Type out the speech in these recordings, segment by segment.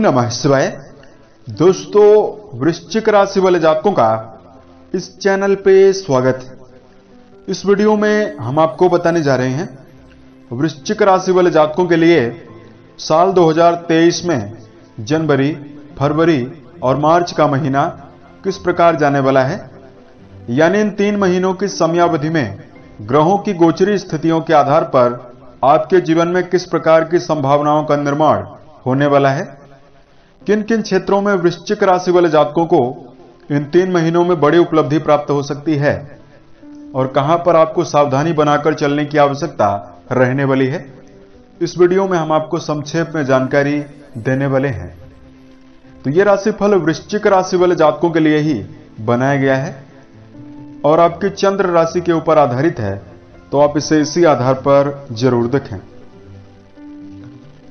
नमः शिवाय। दोस्तों, वृश्चिक राशि वाले जातकों का इस चैनल पे स्वागत है। इस वीडियो में हम आपको बताने जा रहे हैं वृश्चिक राशि वाले जातकों के लिए साल 2023 में जनवरी, फरवरी और मार्च का महीना किस प्रकार जाने वाला है। यानी इन 3 महीनों की समयावधि में ग्रहों की गोचरी स्थितियों के आधार पर आपके जीवन में किस प्रकार की संभावनाओं का निर्माण होने वाला है। किन किन क्षेत्रों में वृश्चिक राशि वाले जातकों को इन 3 महीनों में बड़ी उपलब्धि प्राप्त हो सकती है और कहां पर आपको सावधानी बनाकर चलने की आवश्यकता रहने वाली है। इस वीडियो में हम आपको संक्षेप में जानकारी देने वाले हैं। तो यह राशिफल वृश्चिक राशि वाले जातकों के लिए ही बनाया गया है और आपकी चंद्र राशि के ऊपर आधारित है, तो आप इसे इसी आधार पर जरूर देखें।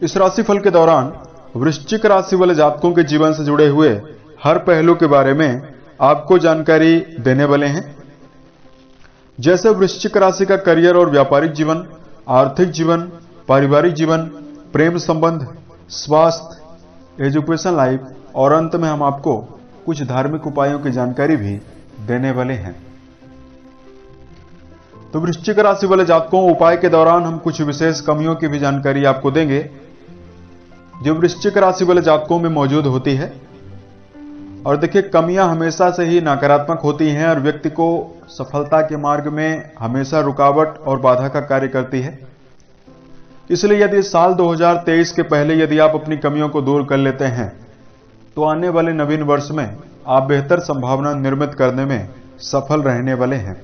इस राशिफल के दौरान वृश्चिक राशि वाले जातकों के जीवन से जुड़े हुए हर पहलू के बारे में आपको जानकारी देने वाले हैं। जैसे वृश्चिक राशि का करियर और व्यापारिक जीवन, आर्थिक जीवन, पारिवारिक जीवन, प्रेम संबंध, स्वास्थ्य, एजुकेशन लाइफ और अंत में हम आपको कुछ धार्मिक उपायों की जानकारी भी देने वाले हैं। तो वृश्चिक राशि वाले जातकों, उपाय के दौरान हम कुछ विशेष कमियों की भी जानकारी आपको देंगे जो वृश्चिक राशि वाले जातकों में मौजूद होती है। और देखिए, कमियां हमेशा से ही नकारात्मक होती हैं और व्यक्ति को सफलता के मार्ग में हमेशा रुकावट और बाधा का कार्य करती है। इसलिए यदि साल 2023 के पहले यदि आप अपनी कमियों को दूर कर लेते हैं तो आने वाले नवीन वर्ष में आप बेहतर संभावना निर्मित करने में सफल रहने वाले हैं।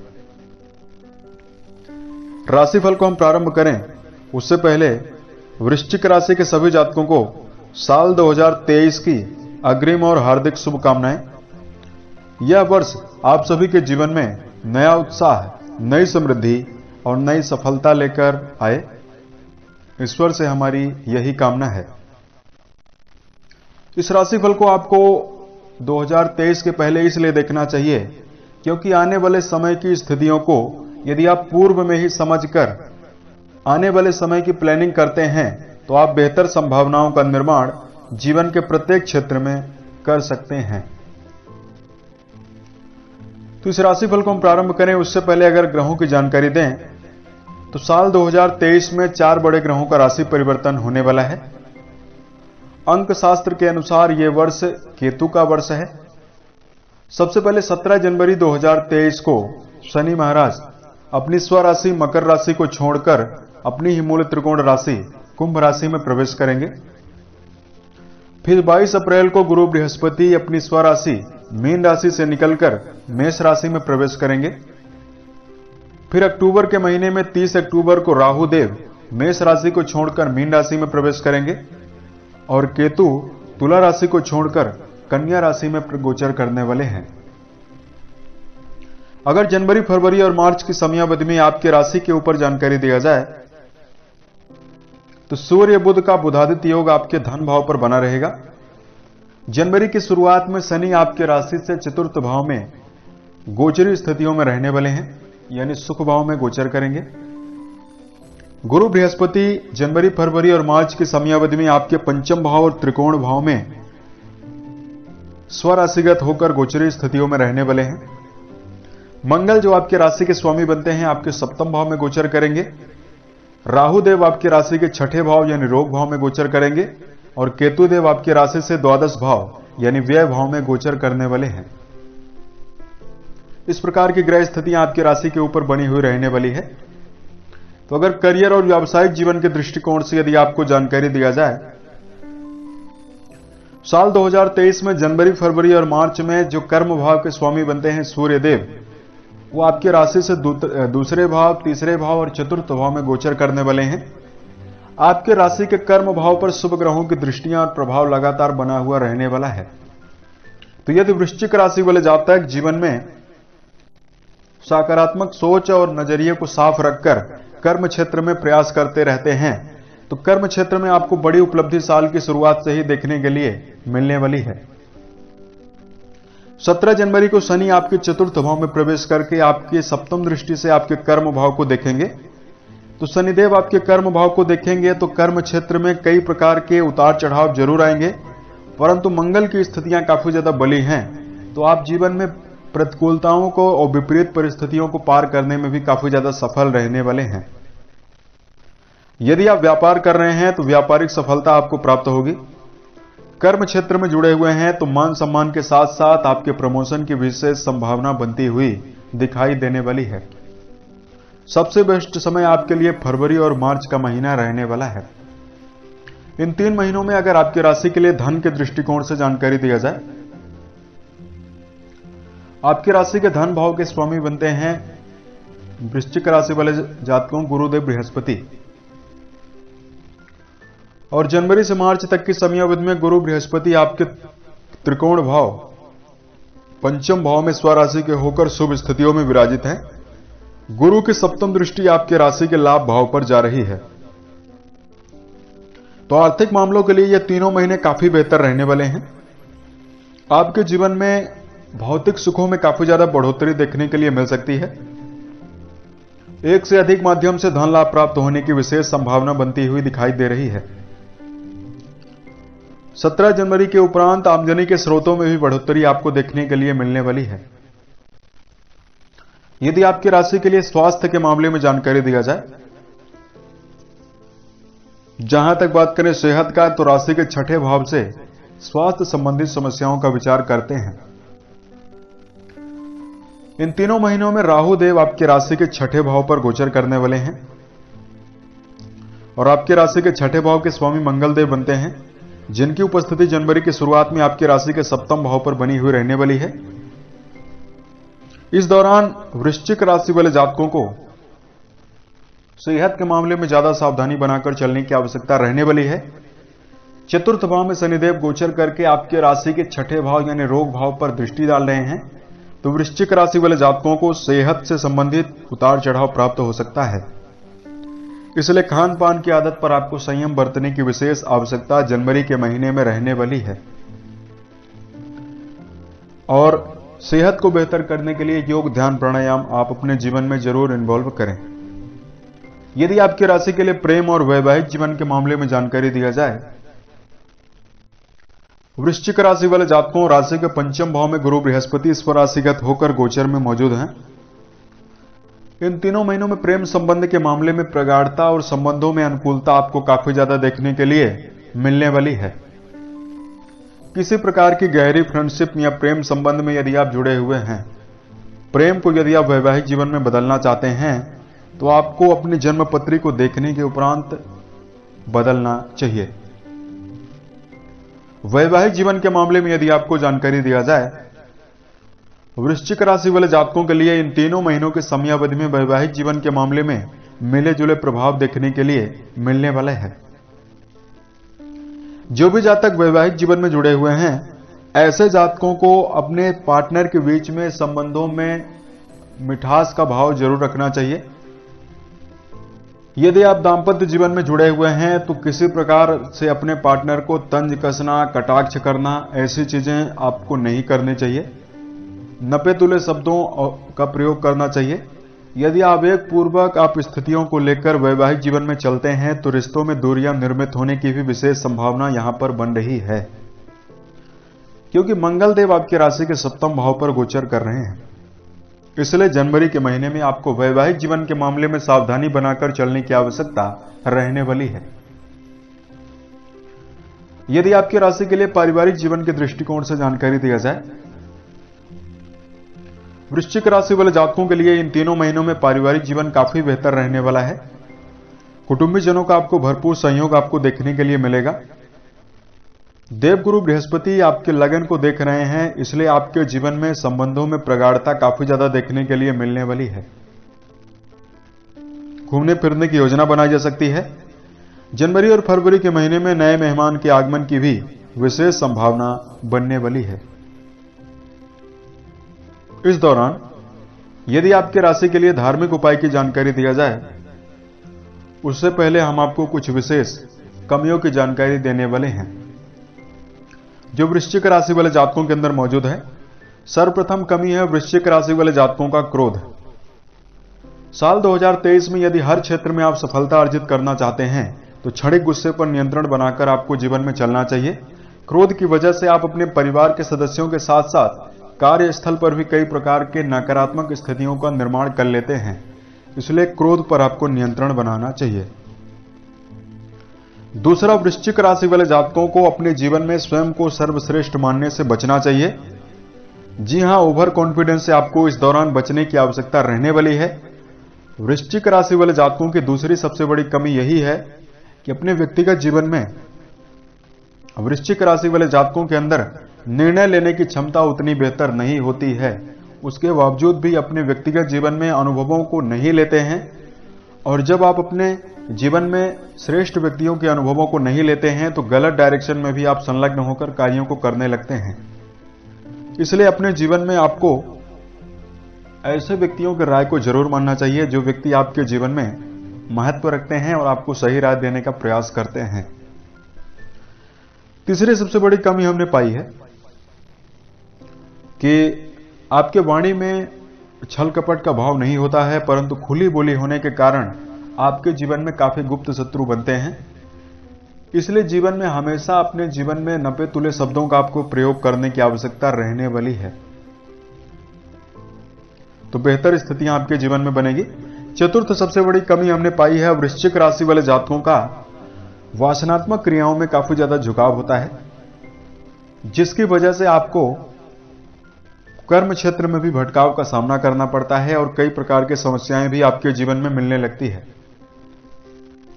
राशिफल को हम प्रारंभ करें उससे पहले वृश्चिक राशि के सभी जातकों को साल 2023 की अग्रिम और हार्दिक शुभकामनाएं। यह वर्ष आप सभी के जीवन में नया उत्साह, नई समृद्धि और नई सफलता लेकर आए। ईश्वर से हमारी यही कामना है। इस राशिफल को आपको 2023 के पहले इसलिए देखना चाहिए क्योंकि आने वाले समय की स्थितियों को यदि आप पूर्व में ही समझकर आने वाले समय की प्लानिंग करते हैं तो आप बेहतर संभावनाओं का निर्माण जीवन के प्रत्येक क्षेत्र में कर सकते हैं। तो इस राशिफल को हम प्रारंभ करें उससे पहले अगर ग्रहों की जानकारी दें तो साल 2023 में 4 बड़े ग्रहों का राशि परिवर्तन होने वाला है। अंक शास्त्र के अनुसार यह वर्ष केतु का वर्ष है। सबसे पहले 17 जनवरी 2023 को शनि महाराज अपनी स्वराशि मकर राशि को छोड़कर अपनी ही मूल त्रिकोण राशि कुंभ राशि में प्रवेश करेंगे। फिर 22 अप्रैल को गुरु बृहस्पति अपनी स्वराशि मीन राशि से निकलकर मेष राशि में प्रवेश करेंगे। फिर अक्टूबर के महीने में 30 अक्टूबर को राहु देव मेष राशि को छोड़कर मीन राशि में प्रवेश करेंगे और केतु तुला राशि को छोड़कर कन्या राशि में गोचर करने वाले हैं। अगर जनवरी, फरवरी और मार्च की समयावधि में आपके राशि के ऊपर जानकारी दिया जाए तो सूर्य बुध का बुधादित्य योग आपके धन भाव पर बना रहेगा। जनवरी की शुरुआत में शनि आपके राशि से चतुर्थ भाव में गोचरी स्थितियों में रहने वाले हैं, यानी सुख भाव में गोचर करेंगे। गुरु बृहस्पति जनवरी, फरवरी और मार्च की समयावधि में आपके पंचम भाव और त्रिकोण भाव में स्वराशिगत होकर गोचरी स्थितियों में रहने वाले हैं। मंगल जो आपके राशि के स्वामी बनते हैं आपके सप्तम भाव में गोचर करेंगे। राहु देव आपकी राशि के छठे भाव यानी रोग भाव में गोचर करेंगे और केतु देव आपकी राशि से द्वादश भाव यानी व्यय भाव में गोचर करने वाले हैं। इस प्रकार की ग्रह स्थितियां आपकी राशि के ऊपर बनी हुई रहने वाली है। तो अगर करियर और व्यावसायिक जीवन के दृष्टिकोण से यदि आपको जानकारी दिया जाए, साल 2023 में जनवरी, फरवरी और मार्च में जो कर्म भाव के स्वामी बनते हैं सूर्य देव, वो आपके राशि से दूसरे भाव, तीसरे भाव और चतुर्थ भाव में गोचर करने वाले हैं। आपके राशि के कर्म भाव पर शुभ ग्रहों की दृष्टियां और प्रभाव लगातार बना हुआ रहने वाला है। तो यदि वृश्चिक राशि वाले जातक जीवन में सकारात्मक सोच और नजरिए को साफ रखकर कर्म क्षेत्र में प्रयास करते रहते हैं तो कर्म क्षेत्र में आपको बड़ी उपलब्धि साल की शुरुआत से ही देखने के लिए मिलने वाली है। 17 जनवरी को शनि आपके चतुर्थ भाव में प्रवेश करके आपकी सप्तम दृष्टि से आपके कर्म भाव को देखेंगे। तो शनिदेव आपके कर्म भाव को देखेंगे तो कर्म क्षेत्र में कई प्रकार के उतार चढ़ाव जरूर आएंगे परंतु मंगल की स्थितियां काफी ज्यादा बली हैं, तो आप जीवन में प्रतिकूलताओं को और विपरीत परिस्थितियों को पार करने में भी काफी ज्यादा सफल रहने वाले हैं। यदि आप व्यापार कर रहे हैं तो व्यापारिक सफलता आपको प्राप्त होगी। कर्म क्षेत्र में जुड़े हुए हैं तो मान सम्मान के साथ साथ आपके प्रमोशन की विशेष संभावना बनती हुई दिखाई देने वाली है। सबसे बेस्ट समय आपके लिए फरवरी और मार्च का महीना रहने वाला है। इन 3 महीनों में अगर आपकी राशि के लिए धन के दृष्टिकोण से जानकारी दिया जाए, आपकी राशि के धन भाव के स्वामी बनते हैं वृश्चिक राशि वाले जातकों गुरुदेव बृहस्पति, और जनवरी से मार्च तक की समयावधि में गुरु बृहस्पति आपके त्रिकोण भाव पंचम भाव में स्वराशि के होकर शुभ स्थितियों में विराजित हैं। गुरु की सप्तम दृष्टि आपके राशि के लाभ भाव पर जा रही है। तो आर्थिक मामलों के लिए ये तीनों महीने काफी बेहतर रहने वाले हैं। आपके जीवन में भौतिक सुखों में काफी ज्यादा बढ़ोतरी देखने के लिए मिल सकती है। एक से अधिक माध्यम से धन लाभ प्राप्त होने की विशेष संभावना बनती हुई दिखाई दे रही है। 17 जनवरी के उपरांत आमदनी के स्रोतों में भी बढ़ोतरी आपको देखने के लिए मिलने वाली है। यदि आपकी राशि के लिए स्वास्थ्य के मामले में जानकारी दिया जाए, जहां तक बात करें सेहत का, तो राशि के छठे भाव से स्वास्थ्य संबंधित समस्याओं का विचार करते हैं। इन तीनों महीनों में राहु देव आपकी राशि के छठे भाव पर गोचर करने वाले हैं और आपकी राशि के छठे भाव के स्वामी मंगल देव बनते हैं, जिनकी उपस्थिति जनवरी की शुरुआत में आपकी राशि के सप्तम भाव पर बनी हुई रहने वाली है। इस दौरान वृश्चिक राशि वाले जातकों को सेहत के मामले में ज्यादा सावधानी बनाकर चलने की आवश्यकता रहने वाली है। चतुर्थ भाव में शनिदेव गोचर करके आपके राशि के छठे भाव यानी रोग भाव पर दृष्टि डाल रहे हैं, तो वृश्चिक राशि वाले जातकों को सेहत से संबंधित उतार चढ़ाव प्राप्त हो सकता है। इसलिए खान पान की आदत पर आपको संयम बरतने की विशेष आवश्यकता जनवरी के महीने में रहने वाली है। और सेहत को बेहतर करने के लिए योग, ध्यान, प्राणायाम आप अपने जीवन में जरूर इन्वॉल्व करें। यदि आपकी राशि के लिए प्रेम और वैवाहिक जीवन के मामले में जानकारी दिया जाए, वृश्चिक राशि वाले जातकों राशि के पंचम भाव में गुरु बृहस्पति स्वराशिगत होकर गोचर में मौजूद हैं। इन तीनों महीनों में प्रेम संबंध के मामले में प्रगाढ़ता और संबंधों में अनुकूलता आपको काफी ज्यादा देखने के लिए मिलने वाली है। किसी प्रकार की गहरी फ्रेंडशिप या प्रेम संबंध में यदि आप जुड़े हुए हैं, प्रेम को यदि आप वैवाहिक जीवन में बदलना चाहते हैं, तो आपको अपनी जन्म पत्री को देखने के उपरांत बदलना चाहिए। वैवाहिक जीवन के मामले में यदि आपको जानकारी दिया जाए, वृश्चिक राशि वाले जातकों के लिए इन तीनों महीनों के समयावधि में वैवाहिक जीवन के मामले में मिले जुले प्रभाव देखने के लिए मिलने वाले हैं। जो भी जातक वैवाहिक जीवन में जुड़े हुए हैं, ऐसे जातकों को अपने पार्टनर के बीच में संबंधों में मिठास का भाव जरूर रखना चाहिए। यदि आप दांपत्य जीवन में जुड़े हुए हैं, तो किसी प्रकार से अपने पार्टनर को तंज कसना, कटाक्ष करना, ऐसी चीजें आपको नहीं करनी चाहिए। नपे तुले शब्दों का प्रयोग करना चाहिए। यदि आवेग पूर्वक आप स्थितियों को लेकर वैवाहिक जीवन में चलते हैं, तो रिश्तों में दूरियां निर्मित होने की भी विशेष संभावना यहां पर बन रही है, क्योंकि मंगल देव आपकी राशि के सप्तम भाव पर गोचर कर रहे हैं। इसलिए जनवरी के महीने में आपको वैवाहिक जीवन के मामले में सावधानी बनाकर चलने की आवश्यकता रहने वाली है। यदि आपकी राशि के लिए पारिवारिक जीवन के दृष्टिकोण से जानकारी दिया जाए, वृश्चिक राशि वाले जातकों के लिए इन तीनों महीनों में पारिवारिक जीवन काफी बेहतर रहने वाला है। कुटुंबीजनों का आपको भरपूर सहयोग आपको देखने के लिए मिलेगा। देवगुरु बृहस्पति आपके लगन को देख रहे हैं, इसलिए आपके जीवन में संबंधों में प्रगाढ़ता काफी ज्यादा देखने के लिए मिलने वाली है। घूमने फिरने की योजना बनाई जा सकती है। जनवरी और फरवरी के महीने में नए मेहमान के आगमन की भी विशेष संभावना बनने वाली है। इस दौरान यदि आपके राशि के लिए धार्मिक उपाय की जानकारी दिया जाए, उससे पहले हम आपको कुछ विशेष कमियों की जानकारी देने वाले हैं जो वृश्चिक राशि वाले जातकों के अंदर मौजूद है। सर्वप्रथम कमी है वृश्चिक राशि वाले जातकों का क्रोध। साल 2023 में यदि हर क्षेत्र में आप सफलता अर्जित करना चाहते हैं, तो क्षणिक गुस्से पर नियंत्रण बनाकर आपको जीवन में चलना चाहिए। क्रोध की वजह से आप अपने परिवार के सदस्यों के साथ साथ कार्यस्थल पर भी कई प्रकार के नकारात्मक स्थितियों का निर्माण कर लेते हैं। इसलिए क्रोध पर आपको नियंत्रण बनाना चाहिए। दूसरा, वृश्चिक राशि वाले जातकों को अपने जीवन में स्वयं को सर्वश्रेष्ठ मानने से बचना चाहिए। जी हां, ओवर कॉन्फिडेंस से आपको इस दौरान बचने की आवश्यकता रहने वाली है। वृश्चिक राशि वाले जातकों की दूसरी सबसे बड़ी कमी यही है कि अपने व्यक्तिगत जीवन में वृश्चिक राशि वाले जातकों के अंदर निर्णय लेने की क्षमता उतनी बेहतर नहीं होती है। उसके बावजूद भी अपने व्यक्तिगत जीवन में अनुभवों को नहीं लेते हैं, और जब आप अपने जीवन में श्रेष्ठ व्यक्तियों के अनुभवों को नहीं लेते हैं तो गलत डायरेक्शन में भी आप संलग्न होकर कार्यों को करने लगते हैं। इसलिए अपने जीवन में आपको ऐसे व्यक्तियों की राय को जरूर मानना चाहिए जो व्यक्ति आपके जीवन में महत्व रखते हैं और आपको सही राय देने का प्रयास करते हैं। तीसरी सबसे बड़ी कमी हमने पाई है कि आपके वाणी में छल कपट का भाव नहीं होता है, परंतु खुली बोली होने के कारण आपके जीवन में काफी गुप्त शत्रु बनते हैं। इसलिए जीवन में हमेशा अपने जीवन में नपे तुले शब्दों का आपको प्रयोग करने की आवश्यकता रहने वाली है, तो बेहतर स्थितियां आपके जीवन में बनेगी। चतुर्थ सबसे बड़ी कमी हमने पाई है वृश्चिक राशि वाले जातकों का वासनात्मक क्रियाओं में काफी ज्यादा झुकाव होता है, जिसकी वजह से आपको कर्म क्षेत्र में भी भटकाव का सामना करना पड़ता है और कई प्रकार की समस्याएं भी आपके जीवन में मिलने लगती है।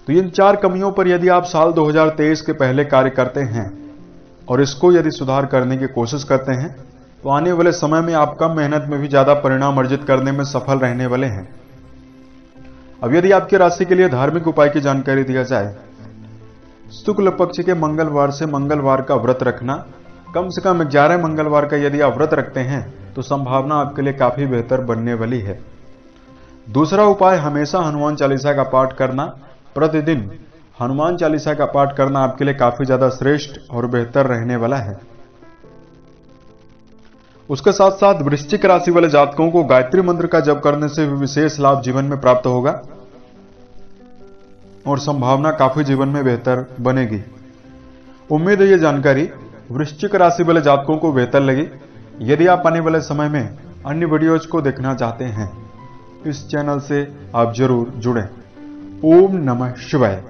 तो इन 4 कमियों पर यदि आप साल 2023 के पहले कार्य करते हैं और इसको यदि सुधार करने की कोशिश करते हैं तो आने वाले समय में आप कम मेहनत में भी ज्यादा परिणाम अर्जित करने में सफल रहने वाले हैं। अब यदि आपकी राशि के लिए धार्मिक उपाय की जानकारी दिया जाए, शुक्ल पक्ष के मंगलवार से मंगलवार का व्रत रखना, कम से कम 11 मंगलवार का यदि आप व्रत रखते हैं तो संभावना आपके लिए काफी बेहतर बनने वाली है। दूसरा उपाय, हमेशा हनुमान चालीसा का पाठ करना। प्रतिदिन हनुमान चालीसा का पाठ करना आपके लिए काफी ज्यादा श्रेष्ठ और बेहतर रहने वाला है। उसके साथ साथ वृश्चिक राशि वाले जातकों को गायत्री मंत्र का जप करने से विशेष लाभ जीवन में प्राप्त होगा और संभावना काफी जीवन में बेहतर बनेगी। उम्मीद है ये जानकारी वृश्चिक राशि वाले जातकों को बेहतर लगी। यदि आप आने वाले समय में अन्य वीडियोज को देखना चाहते हैं, इस चैनल से आप जरूर जुड़ें। ओम नमः शिवाय।